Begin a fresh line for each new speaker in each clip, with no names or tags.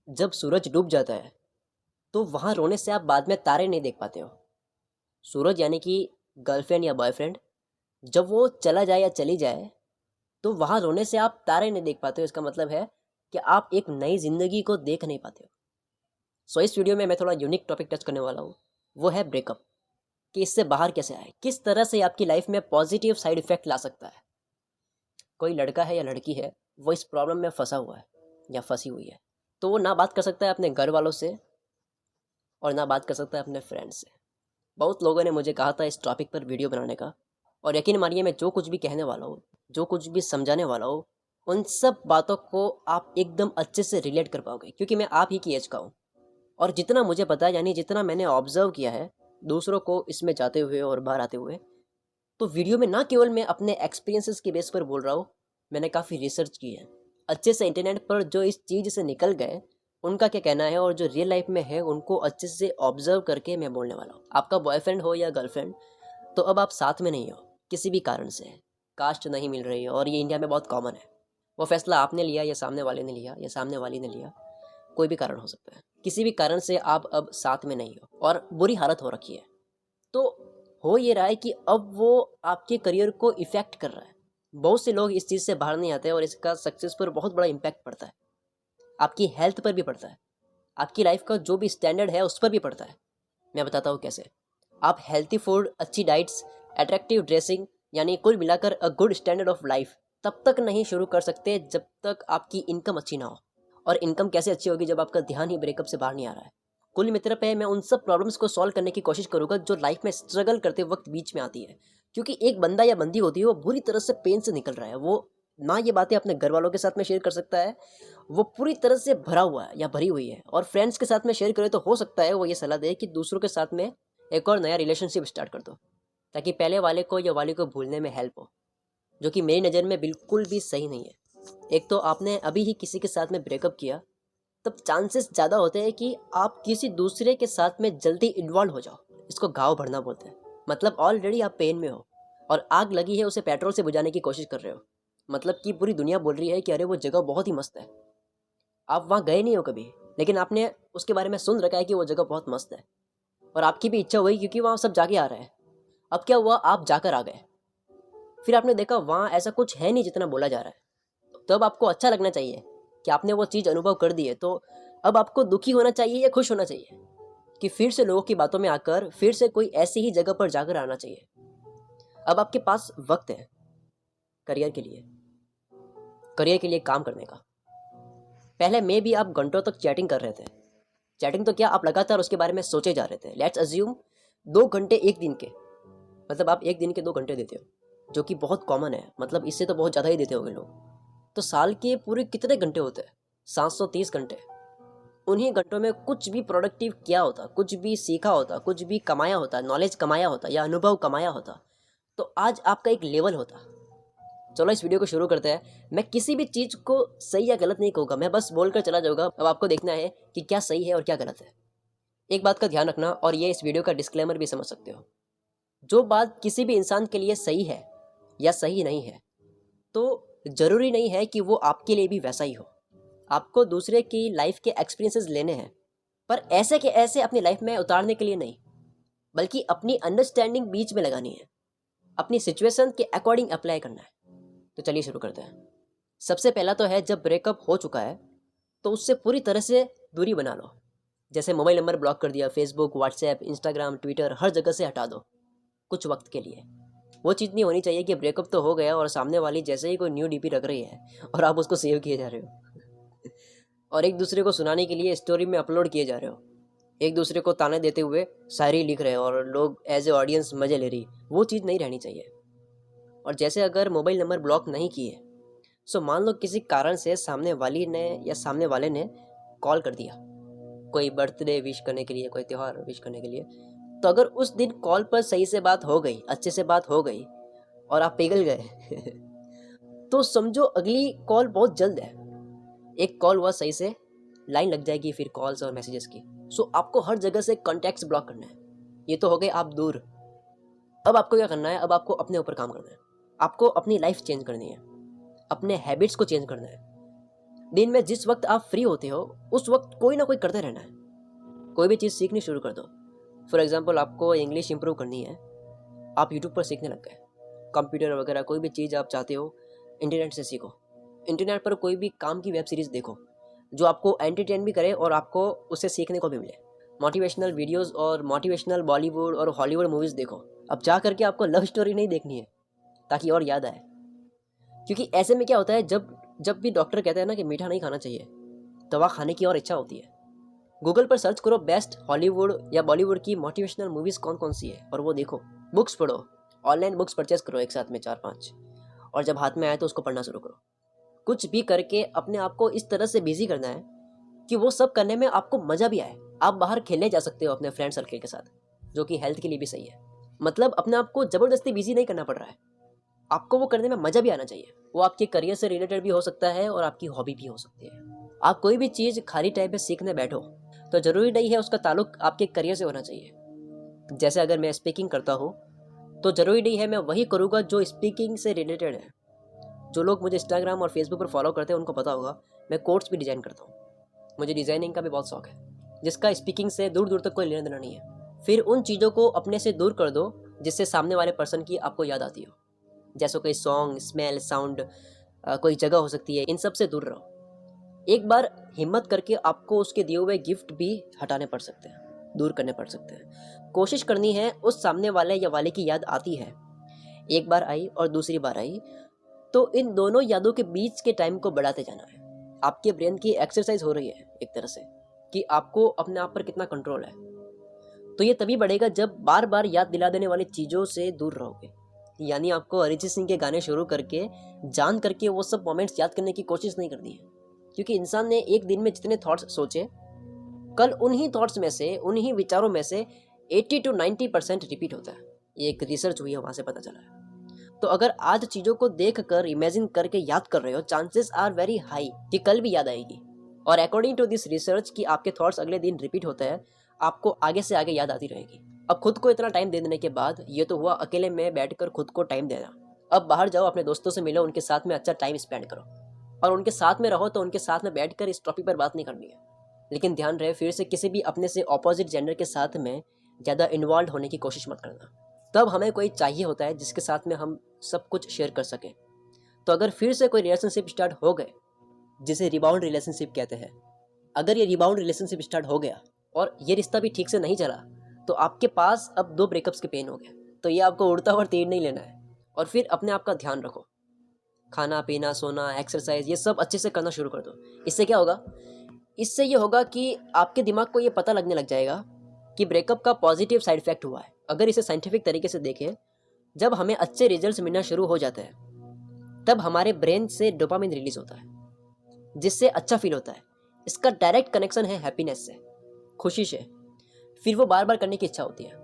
जब सूरज डूब जाता है तो वहाँ रोने से आप बाद में तारे नहीं देख पाते हो। सूरज यानी कि गर्लफ्रेंड या बॉयफ्रेंड, जब वो चला जाए या चली जाए तो वहाँ रोने से आप तारे नहीं देख पाते हो। इसका मतलब है कि आप एक नई ज़िंदगी को देख नहीं पाते हो। सो इस वीडियो में मैं थोड़ा यूनिक टॉपिक टच करने वाला हूँ, वो है ब्रेकअप। कि इससे बाहर कैसे आए, किस तरह से आपकी लाइफ में पॉजिटिव साइड इफेक्ट ला सकता है। कोई लड़का है या लड़की है, वो इस प्रॉब्लम में फंसा हुआ है या फंसी हुई है, तो वो ना बात कर सकता है अपने घर वालों से और ना बात कर सकता है अपने फ्रेंड से। बहुत लोगों ने मुझे कहा था इस टॉपिक पर वीडियो बनाने का, और यकीन मानिए मैं जो कुछ भी कहने वाला हूँ, जो कुछ भी समझाने वाला हूँ, उन सब बातों को आप एकदम अच्छे से रिलेट कर पाओगे, क्योंकि मैं आप ही की एज का हूँ। और जितना मुझे पता है, यानी जितना मैंने ऑब्जर्व किया है दूसरों को इसमें जाते हुए और बाहर आते हुए, तो वीडियो में ना केवल मैं अपने एक्सपीरियंसेस के बेस पर बोल रहा हूँ, मैंने काफ़ी रिसर्च की है अच्छे से। इंटरनेट पर जो इस चीज़ से निकल गए उनका क्या कहना है, और जो रियल लाइफ में है उनको अच्छे से ऑब्जर्व करके मैं बोलने वाला हूँ। आपका बॉयफ्रेंड हो या गर्लफ्रेंड, तो अब आप साथ में नहीं हो किसी भी कारण से, कास्ट नहीं मिल रही है, और ये इंडिया में बहुत कॉमन है। वो फैसला आपने लिया या सामने वाले ने लिया या सामने वाली ने लिया, कोई भी कारण हो सकता है। किसी भी कारण से आप अब साथ में नहीं हो और बुरी हालत हो रखी है, तो हो ये रहा है कि अब वो आपके करियर को इफ़ेक्ट कर रहा है। बहुत से लोग इस चीज़ से बाहर नहीं आते और इसका सक्सेस पर बहुत बड़ा इम्पैक्ट पड़ता है। आपकी हेल्थ पर भी पड़ता है, आपकी लाइफ का जो भी स्टैंडर्ड है उस पर भी पड़ता है। मैं बताता हूँ कैसे। आप हेल्थी फूड, अच्छी डाइट्स, अट्रैक्टिव ड्रेसिंग, यानी कुल मिलाकर a good standard of life तब तक नहीं शुरू कर सकते जब तक आपकी इनकम अच्छी ना हो। और इनकम कैसे अच्छी होगी जब आपका ध्यान ही ब्रेकअप से बाहर नहीं आ रहा है। कुल मित्र पे मैं उन सब प्रॉब्लम्स को सॉल्व करने की कोशिश करूंगा जो लाइफ में स्ट्रगल करते वक्त बीच में आती है। क्योंकि एक बंदा या बंदी होती है, वो बुरी तरह से पेन से निकल रहा है, वो ना ये बातें अपने घर वालों के साथ में शेयर कर सकता है, वो पूरी तरह से भरा हुआ है या भरी हुई है, और फ्रेंड्स के साथ में शेयर करे तो हो सकता है वो ये सलाह दे कि दूसरों के साथ में एक और नया रिलेशनशिप स्टार्ट कर दो, ताकि पहले वाले को या वाली को भूलने में हेल्प हो, जो कि मेरी नज़र में बिल्कुल भी सही नहीं है। एक तो आपने अभी ही किसी के साथ में ब्रेकअप किया, तब चांसेस ज़्यादा होते हैं कि आप किसी दूसरे के साथ में जल्दी इन्वॉल्व हो जाओ। इसको घाव भरना बोलते हैं। मतलब ऑलरेडी आप पेन में हो और आग लगी है, उसे पेट्रोल से बुझाने की कोशिश कर रहे हो। मतलब कि पूरी दुनिया बोल रही है कि अरे वो जगह बहुत ही मस्त है। आप वहाँ गए नहीं हो कभी, लेकिन आपने उसके बारे में सुन रखा है कि वो जगह बहुत मस्त है, और आपकी भी इच्छा हुई क्योंकि वहाँ सब जाके आ रहे हैं। अब क्या हुआ, आप जाकर आ गए, फिर आपने देखा वहाँ ऐसा कुछ है नहीं जितना बोला जा रहा है। तब आपको अच्छा लगना चाहिए कि आपने वो चीज़ अनुभव कर दी है। तो अब आपको दुखी होना चाहिए या खुश होना चाहिए कि फिर से लोगों की बातों में आकर फिर से कोई ऐसी ही जगह पर जाकर आना चाहिए। अब आपके पास वक्त है करियर के लिए, करियर के लिए काम करने का। पहले में भी आप घंटों तक चैटिंग कर रहे थे। चैटिंग तो क्या, आप लगातार उसके बारे में सोचे जा रहे थे। लेट्स अज्यूम 2 घंटे एक दिन के, मतलब आप एक दिन के 2 घंटे देते हो, जो कि बहुत कॉमन है। मतलब इससे तो बहुत ज़्यादा ही देते होंगे लोग। तो साल के पूरे कितने घंटे होते हैं? 730 घंटे। उन्हीं घंटों में कुछ भी प्रोडक्टिव किया होता, कुछ भी सीखा होता, कुछ भी कमाया होता, नॉलेज कमाया होता या अनुभव कमाया होता, तो आज आपका एक लेवल होता। चलो इस वीडियो को शुरू करते हैं। मैं किसी भी चीज़ को सही या गलत नहीं कहूँगा, मैं बस बोलकर चला जाऊँगा। अब आपको देखना है कि क्या सही है और क्या गलत है। एक बात का ध्यान रखना, और ये इस वीडियो का डिस्क्लेमर भी समझ सकते हो। जो बात किसी भी इंसान के लिए सही है या सही नहीं है, तो ज़रूरी नहीं है कि वो आपके लिए भी वैसा ही हो। आपको दूसरे की लाइफ के एक्सपीरियंसेस लेने हैं, पर ऐसे के ऐसे अपनी लाइफ में उतारने के लिए नहीं, बल्कि अपनी अंडरस्टैंडिंग बीच में लगानी है, अपनी सिचुएशन के अकॉर्डिंग अप्लाई करना है। तो चलिए शुरू करते हैं। सबसे पहला तो है, जब ब्रेकअप हो चुका है तो उससे पूरी तरह से दूरी बना लो। जैसे मोबाइल नंबर ब्लॉक कर दिया, फेसबुक, व्हाट्सएप, इंस्टाग्राम, ट्विटर, हर जगह से हटा दो कुछ वक्त के लिए। वो चीज़ नहीं होनी चाहिए कि ब्रेकअप तो हो गया और सामने वाली जैसे ही कोई न्यू डीपी रख रही है और आप उसको सेव किए जा रहे हो और एक दूसरे को सुनाने के लिए स्टोरी में अपलोड किए जा रहे हो, एक दूसरे को ताने देते हुए शायरी लिख रहे हो और लोग एज ए ऑडियंस मज़े ले रही। वो चीज़ नहीं रहनी चाहिए। और जैसे अगर मोबाइल नंबर ब्लॉक नहीं किए, सो मान लो किसी कारण से सामने वाली ने या सामने वाले ने कॉल कर दिया, कोई बर्थडे विश करने के लिए, कोई त्यौहार विश करने के लिए, तो अगर उस दिन कॉल पर सही से बात हो गई, अच्छे से बात हो गई, और आप पिघल गए तो समझो अगली कॉल बहुत जल्द है। एक कॉल हुआ सही से, लाइन लग जाएगी फिर कॉल्स और मैसेजेस की। सो आपको हर जगह से कॉन्टैक्ट्स ब्लॉक करना है। ये तो हो गए आप दूर। अब आपको क्या करना है, अब आपको अपने ऊपर काम करना है। आपको अपनी लाइफ चेंज करनी है, अपने हैबिट्स को चेंज करना है। दिन में जिस वक्त आप फ्री होते हो उस वक्त कोई ना कोई करते रहना है। कोई भी चीज़ सीखनी शुरू कर दो। फॉर एग्जाम्पल आपको इंग्लिश इंप्रूव करनी है, आप यूट्यूब पर सीखने लग गए। कंप्यूटर वगैरह कोई भी चीज़ आप चाहते हो इंटरनेट से सीखो। इंटरनेट पर कोई भी काम की वेब सीरीज़ देखो जो आपको एंटरटेन भी करे और आपको उससे सीखने को भी मिले। मोटिवेशनल वीडियोस और मोटिवेशनल बॉलीवुड और हॉलीवुड मूवीज़ देखो। अब जा करके आपको लव स्टोरी नहीं देखनी है ताकि और याद आए, क्योंकि ऐसे में क्या होता है, जब जब भी डॉक्टर कहते हैं ना कि मीठा नहीं खाना चाहिए, दवा खाने की और इच्छा होती है। गूगल पर सर्च करो बेस्ट हॉलीवुड या बॉलीवुड की मोटिवेशनल मूवीज़ कौन कौन सी है और वो देखो। बुक्स पढ़ो, ऑनलाइन बुक्स परचेस करो एक साथ में 4-5, और जब हाथ में आए तो उसको पढ़ना शुरू करो। कुछ भी करके अपने आप को इस तरह से बिजी करना है कि वो सब करने में आपको मज़ा भी आए। आप बाहर खेलने जा सकते हो अपने फ्रेंड सर्कल के साथ, जो कि हेल्थ के लिए भी सही है। मतलब अपने आप को ज़बरदस्ती बिजी नहीं करना पड़ रहा है, आपको वो करने में मज़ा भी आना चाहिए। वो आपके करियर से रिलेटेड भी हो सकता है और आपकी हॉबी भी हो सकती है। आप कोई भी चीज़ खाली टाइम में सीखने बैठो तो ज़रूरी नहीं है उसका ताल्लुक आपके करियर से होना चाहिए। जैसे अगर मैं स्पीकिंग करता हूँ तो ज़रूरी नहीं है मैं वही करूँगा जो स्पीकिंग से रिलेटेड है। जो लोग मुझे इंस्टाग्राम और फेसबुक पर फॉलो करते हैं उनको पता होगा मैं कोट्स भी डिज़ाइन करता हूँ। मुझे डिज़ाइनिंग का भी बहुत शौक है, जिसका स्पीकिंग से दूर दूर तक कोई लेना देना नहीं है। फिर उन चीज़ों को अपने से दूर कर दो जिससे सामने वाले पर्सन की आपको याद आती हो, जैसे कोई सॉन्ग, स्मेल, साउंड, कोई जगह हो सकती है। इन सब से दूर रहो। एक बार हिम्मत करके आपको उसके दिए हुए गिफ्ट भी हटाने पड़ सकते हैं, दूर करने पड़ सकते हैं। कोशिश करनी है उस सामने वाले या वाले की याद आती है, एक बार आई और दूसरी बार आई, तो इन दोनों यादों के बीच के टाइम को बढ़ाते जाना है। आपके ब्रेन की एक्सरसाइज हो रही है एक तरह से कि आपको अपने आप पर कितना कंट्रोल है। तो ये तभी बढ़ेगा जब बार बार याद दिला देने वाली चीज़ों से दूर रहोगे। यानी आपको अरिजीत सिंह के गाने शुरू करके जान करके वो सब मोमेंट्स याद करने की कोशिश नहीं करनी है, क्योंकि इंसान ने एक दिन में जितने थॉट्स सोचे, कल उन्हीं थॉट्स में से, उन्हीं विचारों में से 80 to 90% रिपीट होता है। ये एक रिसर्च हुई है, वहाँ से पता चला है। तो अगर आज चीज़ों को देख कर इमेजिन करके याद कर रहे हो, चांसेस आर वेरी हाई कि कल भी याद आएगी। और अकॉर्डिंग टू दिस रिसर्च कि आपके थॉट्स अगले दिन रिपीट होता है, आपको आगे से आगे याद आती रहेगी। अब खुद को इतना टाइम दे देने के बाद, ये तो हुआ अकेले में बैठकर खुद को टाइम देना। अब बाहर जाओ, अपने दोस्तों से मिलो, उनके साथ में अच्छा टाइम स्पेंड करो, और उनके साथ में रहो तो उनके साथ में बैठकर इस टॉपिक पर बात नहीं करनी है। लेकिन ध्यान रहे, फिर से किसी भी अपने से ऑपोजिट जेंडर के साथ में ज़्यादा इन्वॉल्व होने की कोशिश मत करना। तब हमें कोई चाहिए होता है जिसके साथ में हम सब कुछ शेयर कर सकें। तो अगर फिर से कोई रिलेशनशिप स्टार्ट हो गए, जिसे रिबाउंड रिलेशनशिप कहते हैं, अगर ये रिबाउंड रिलेशनशिप स्टार्ट हो गया और ये रिश्ता भी ठीक से नहीं चला, तो आपके पास अब 2 ब्रेकअप्स के पेन हो गए। तो ये आपको उड़ता हुआ तीर नहीं लेना है। और फिर अपने आप का ध्यान रखो, खाना पीना, सोना, एक्सरसाइज, ये सब अच्छे से करना शुरू कर दो। इससे क्या होगा, इससे ये होगा कि आपके दिमाग को ये पता लगने लग जाएगा कि ब्रेकअप का पॉजिटिव साइड इफेक्ट हुआ है। अगर इसे साइंटिफिक तरीके से देखें, जब हमें अच्छे रिजल्ट्स मिलना शुरू हो जाते हैं तब हमारे ब्रेन से डोपामिन रिलीज होता है, जिससे अच्छा फील होता है। इसका डायरेक्ट कनेक्शन है हैप्पीनेस से, खुशी से। फिर वो बार बार करने की इच्छा होती है।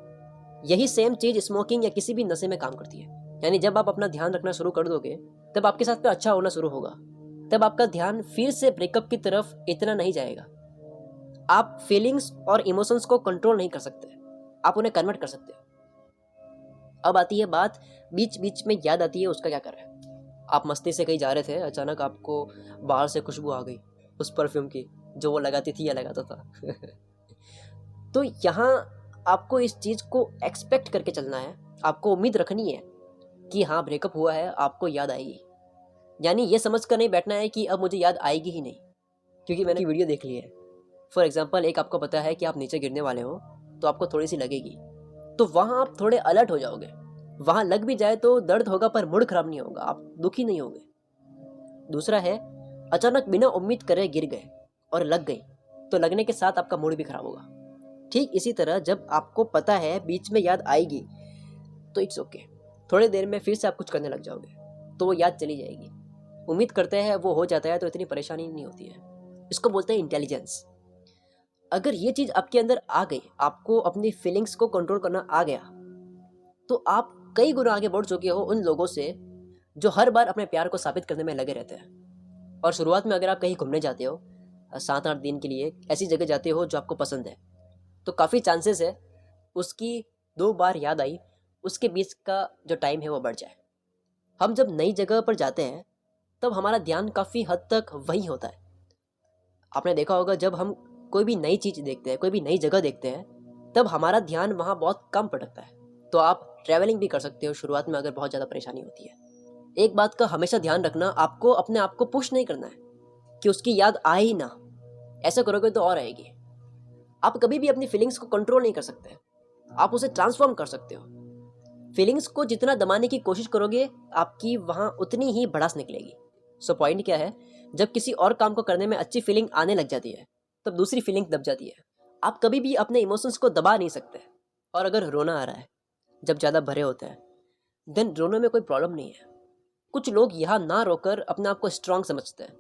यही सेम चीज़ स्मोकिंग या किसी भी नशे में काम करती है। यानी जब आप अपना ध्यान रखना शुरू कर दोगे, तब आपके साथ में अच्छा होना शुरू होगा। तब आपका ध्यान फिर से ब्रेकअप की तरफ इतना नहीं जाएगा। आप फीलिंग्स और इमोशंस को कंट्रोल नहीं कर सकते, आप उन्हें कन्वर्ट कर सकते हो। अब आती है बात, बीच बीच में याद आती है, उसका क्या कर रहे हैं। आप मस्ती से कहीं जा रहे थे, अचानक आपको बाहर से खुशबू आ गई उस परफ्यूम की जो वो लगाती थी या लगाता था। तो यहाँ आपको इस चीज़ को एक्सपेक्ट करके चलना है। आपको उम्मीद रखनी है कि हाँ ब्रेकअप हुआ है, आपको याद आएगी। यानी ये समझ कर नहीं बैठना है कि अब मुझे याद आएगी ही नहीं, क्योंकि मैंने वीडियो देख ली है। फॉर एग्जाम्पल, एक आपको पता है कि आप नीचे गिरने वाले हो तो आपको थोड़ी सी लगेगी, तो वहाँ आप थोड़े अलर्ट हो जाओगे। वहाँ लग भी जाए तो दर्द होगा पर मूड खराब नहीं होगा, आप दुखी नहीं होगे। दूसरा है, अचानक बिना उम्मीद करे गिर गए और लग गई, तो लगने के साथ आपका मूड भी खराब होगा। ठीक इसी तरह जब आपको पता है बीच में याद आएगी, तो इट्स ओके, थोड़ी देर में फिर से आप कुछ करने लग जाओगे तो वो याद चली जाएगी। उम्मीद करते हैं वो हो जाता है तो इतनी परेशानी नहीं होती है। इसको बोलते हैं इंटेलिजेंस। अगर ये चीज़ आपके अंदर आ गई, आपको अपनी फीलिंग्स को कंट्रोल करना आ गया, तो आप कई गुना आगे बढ़ चुके हो उन लोगों से जो हर बार अपने प्यार को साबित करने में लगे रहते हैं। और शुरुआत में अगर आप कहीं घूमने जाते हो 7-8 दिन के लिए, ऐसी जगह जाते हो जो आपको पसंद है, तो काफ़ी चांसेस है उसकी 2 बार याद आई, उसके बीच का जो टाइम है वो बढ़ जाए। हम जब नई जगह पर जाते हैं तब हमारा ध्यान काफ़ी हद तक वही होता है, आपने देखा होगा जब हम कोई भी नई चीज़ देखते हैं, कोई भी नई जगह देखते हैं, तब हमारा ध्यान वहाँ बहुत कम भटकता है। तो आप ट्रैवलिंग भी कर सकते हो शुरुआत में अगर बहुत ज़्यादा परेशानी होती है। एक बात का हमेशा ध्यान रखना, आपको अपने आप को पुश नहीं करना है कि उसकी याद आए ही ना। ऐसा करोगे तो और आएगी। आप कभी भी अपनी फीलिंग्स को कंट्रोल नहीं कर सकते, आप उसे ट्रांसफॉर्म कर सकते हो। फीलिंग्स को जितना दबाने की कोशिश करोगे, आपकी वहाँ उतनी ही भड़ास निकलेगी। सो पॉइंट क्या है, जब किसी और काम को करने में अच्छी फीलिंग आने लग जाती है, तब दूसरी फीलिंग दब जाती है। आप कभी भी अपने इमोशंस को दबा नहीं सकते। और अगर रोना आ रहा है जब ज़्यादा भरे होते हैं, देन रोने में कोई प्रॉब्लम नहीं है। कुछ लोग यहाँ ना रोकर अपने आप को स्ट्रांग समझते हैं,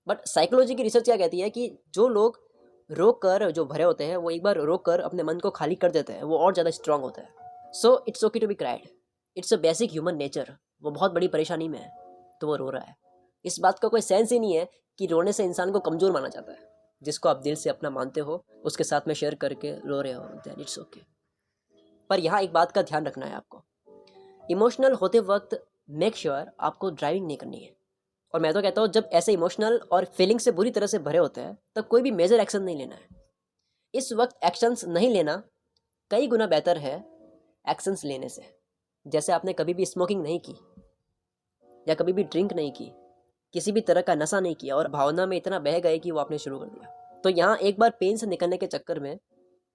बट साइकोलॉजी की रिसर्च क्या कहती है कि जो लोग रोकर, जो भरे होते हैं, वो एक बार रोकर अपने मन को खाली कर देते हैं, वो और ज़्यादा स्ट्रांग होता है। So it's okay to be cried, it's a basic human nature. वो बहुत बड़ी परेशानी में है तो वो रो रहा है। इस बात का कोई सेंस ही नहीं है कि रोने से इंसान को कमज़ोर माना जाता है। जिसको आप दिल से अपना मानते हो, उसके साथ में शेयर करके रो रहे हो, दैट इट्स ओके। पर यहाँ एक बात का ध्यान रखना है आपको, इमोशनल होते वक्त मेक श्योर आपको ड्राइविंग नहीं करनी है। और मैं तो कहता हूँ जब ऐसे इमोशनल और फीलिंग से बुरी तरह से भरे होते हैं, तब कोई भी मेजर एक्शन नहीं लेना है। इस वक्त एक्शंस नहीं लेना कई गुना बेहतर है एक्शंस लेने से। जैसे आपने कभी भी स्मोकिंग नहीं की, या कभी भी ड्रिंक नहीं की, किसी भी तरह का नशा नहीं किया और भावना में इतना बह गए कि वो आपने शुरू कर दिया, तो यहाँ एक बार पेन से निकलने के चक्कर में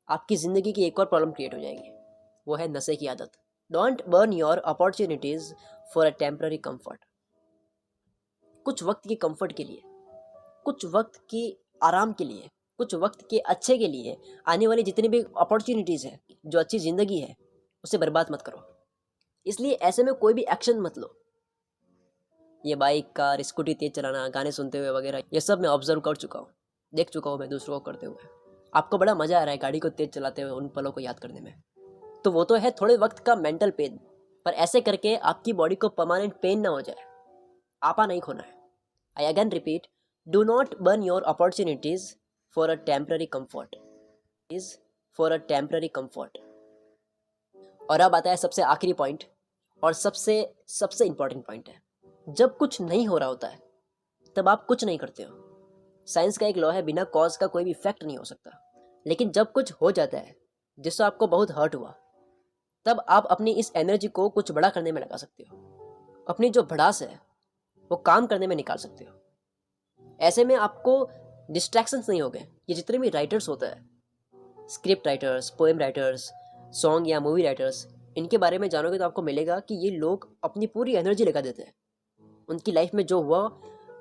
आपकी ज़िंदगी की एक और प्रॉब्लम क्रिएट हो जाएगी। वो है नशे की आदत। Don't burn your opportunities for a temporary comfort. कुछ वक्त की कंफर्ट के लिए, कुछ वक्त की आराम के लिए, कुछ वक्त के अच्छे के लिए आने वाली जितनी भी अपॉर्चुनिटीज़ है, जो अच्छी ज़िंदगी है, उसे बर्बाद मत करो। इसलिए ऐसे में कोई भी एक्शन मत लो। ये बाइक, कार, स्कूटी तेज चलाना, गाने सुनते हुए वगैरह, ये सब मैं ऑब्जर्व कर चुका हूँ, देख चुका हूँ मैं दूसरों को करते हुए। आपको बड़ा मज़ा आ रहा है गाड़ी को तेज चलाते हुए उन पलों को याद करने में, तो वो तो है थोड़े वक्त का मेंटल पेन, पर ऐसे करके आपकी बॉडी को परमानेंट पेन ना हो जाए। आपा नहीं खोना है। I again repeat, do not burn your opportunities for a temporary comfort, is for a temporary comfort. और अब आता है सबसे आखिरी पॉइंट, और सबसे सबसे इंपॉर्टेंट पॉइंट है। जब कुछ नहीं हो रहा होता है, तब आप कुछ नहीं करते हो। साइंस का एक लॉ है, बिना कॉज का कोई भी इफेक्ट नहीं हो सकता। लेकिन जब कुछ हो जाता है जिससे आपको बहुत हर्ट हुआ, तब आप अपनी इस एनर्जी को कुछ बड़ा करने में लगा सकते हो। अपनी जो भड़ास है वो काम करने में निकाल सकते हो। ऐसे में आपको डिस्ट्रैक्शंस नहीं हो गए। ये जितने भी राइटर्स होते हैं, script writers, poem writers, song या मूवी राइटर्स, इनके बारे में जानोगे तो आपको मिलेगा कि ये लोग अपनी पूरी एनर्जी लगा देते हैं। उनकी लाइफ में जो हुआ,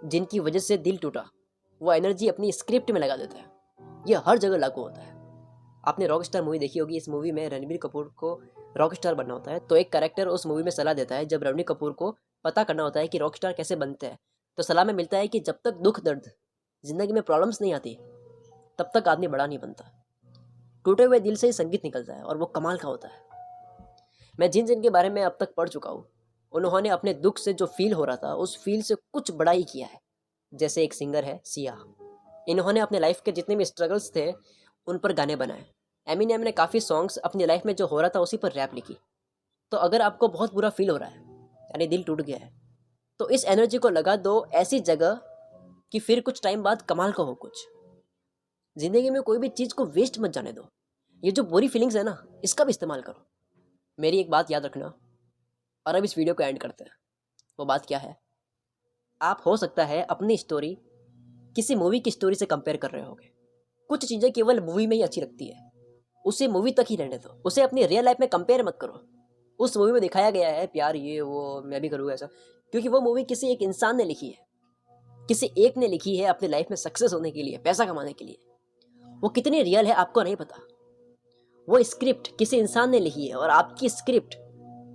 जिनकी वजह से दिल टूटा, वो एनर्जी अपनी स्क्रिप्ट में लगा देता है। ये हर जगह लागू होता है। आपने रॉक स्टार मूवी देखी होगी। इस मूवी में रणबीर कपूर को रॉक स्टार बनना होता है, तो एक कैरेक्टर उस मूवी में सलाह देता है। जब रणबीर कपूर को पता करना होता है कि रॉक स्टार कैसे बनते हैं, तो सलाह में मिलता है कि जब तक दुख दर्द जिंदगी में प्रॉब्लम्स नहीं आती, तब तक आदमी बड़ा नहीं बनता। टूटे हुए दिल से ही संगीत निकलता है और वो कमाल का होता है। मैं जिन जिन के बारे में अब तक पढ़ चुका हूँ, उन्होंने अपने दुख से जो फील हो रहा था, उस फील से कुछ बड़ा ही किया है। जैसे एक सिंगर है सिया, इन्होंने अपने लाइफ के जितने भी स्ट्रगल्स थे उन पर गाने बनाए। एमिनेम ने काफ़ी सॉन्ग्स अपनी लाइफ में जो हो रहा था उसी पर रैप लिखी। तो अगर आपको बहुत बुरा फील हो रहा है, यानी दिल टूट गया है, तो इस एनर्जी को लगा दो ऐसी जगह कि फिर कुछ टाइम बाद कमाल का हो कुछ। ज़िंदगी में कोई भी चीज़ को वेस्ट मत जाने दो। ये जो बुरी फीलिंग्स है ना, इसका भी इस्तेमाल करो। मेरी एक बात याद रखना, और अब इस वीडियो को एंड करते हैं। वो बात क्या है, आप हो सकता है अपनी स्टोरी किसी मूवी की स्टोरी से कंपेयर कर रहे होगे। कुछ चीज़ें केवल मूवी में ही अच्छी लगती है, उसे मूवी तक ही रहने दो, उसे अपनी रियल लाइफ में कंपेयर मत करो। उस मूवी में दिखाया गया है प्यार, ये वो, मैं भी करूँगा ऐसा, क्योंकि वो मूवी किसी एक इंसान ने लिखी है, किसी एक ने लिखी है अपनी लाइफ में सक्सेस होने के लिए, पैसा कमाने के लिए। वो कितनी रियल है आपको नहीं पता। वो स्क्रिप्ट किसी इंसान ने लिखी है और आपकी स्क्रिप्ट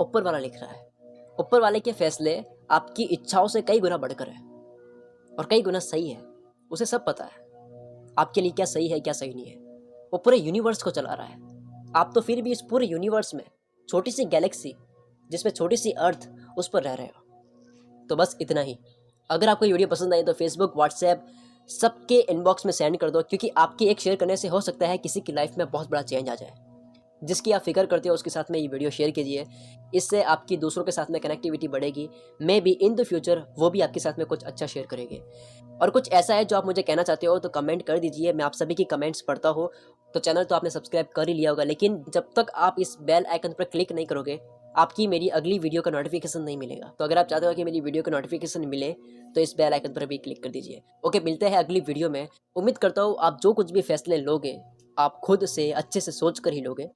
ऊपर वाला लिख रहा है। ऊपर वाले के फैसले आपकी इच्छाओं से कई गुना बढ़कर है और कई गुना सही है। उसे सब पता है आपके लिए क्या सही है, क्या सही नहीं है। वो पूरे यूनिवर्स को चला रहा है। आप तो फिर भी इस पूरे यूनिवर्स में छोटी सी गैलेक्सी, जिसमें छोटी सी अर्थ, उस पर रह रहे हो। तो बस इतना ही। अगर आपको ये वीडियो पसंद आई तो फेसबुक, व्हाट्सएप सबके इनबॉक्स में सेंड कर दो, क्योंकि आपके एक शेयर करने से हो सकता है किसी की लाइफ में बहुत बड़ा चेंज आ जाए। जिसकी आप फिक्र करते हो उसके साथ में ये वीडियो शेयर कीजिए। इससे आपकी दूसरों के साथ में कनेक्टिविटी बढ़ेगी। May be in the future वो भी आपके साथ में कुछ अच्छा शेयर करेंगे। और कुछ ऐसा है जो आप मुझे कहना चाहते हो तो कमेंट कर दीजिए। मैं आप सभी की कमेंट्स पढ़ता हूँ। तो चैनल तो आपने सब्सक्राइब कर ही लिया होगा, लेकिन जब तक आप इस बेल आइकन पर क्लिक नहीं करोगे आपकी मेरी अगली वीडियो का नोटिफिकेशन नहीं मिलेगा। तो अगर आप चाहते हो कि मेरी वीडियो का नोटिफिकेशन मिले तो इस बेल आइकन पर भी क्लिक कर दीजिए। ओके, मिलते हैं अगली वीडियो में। उम्मीद करता हूँ आप जो कुछ भी फैसले लोगे आप खुद से अच्छे से सोच कर ही लोगे।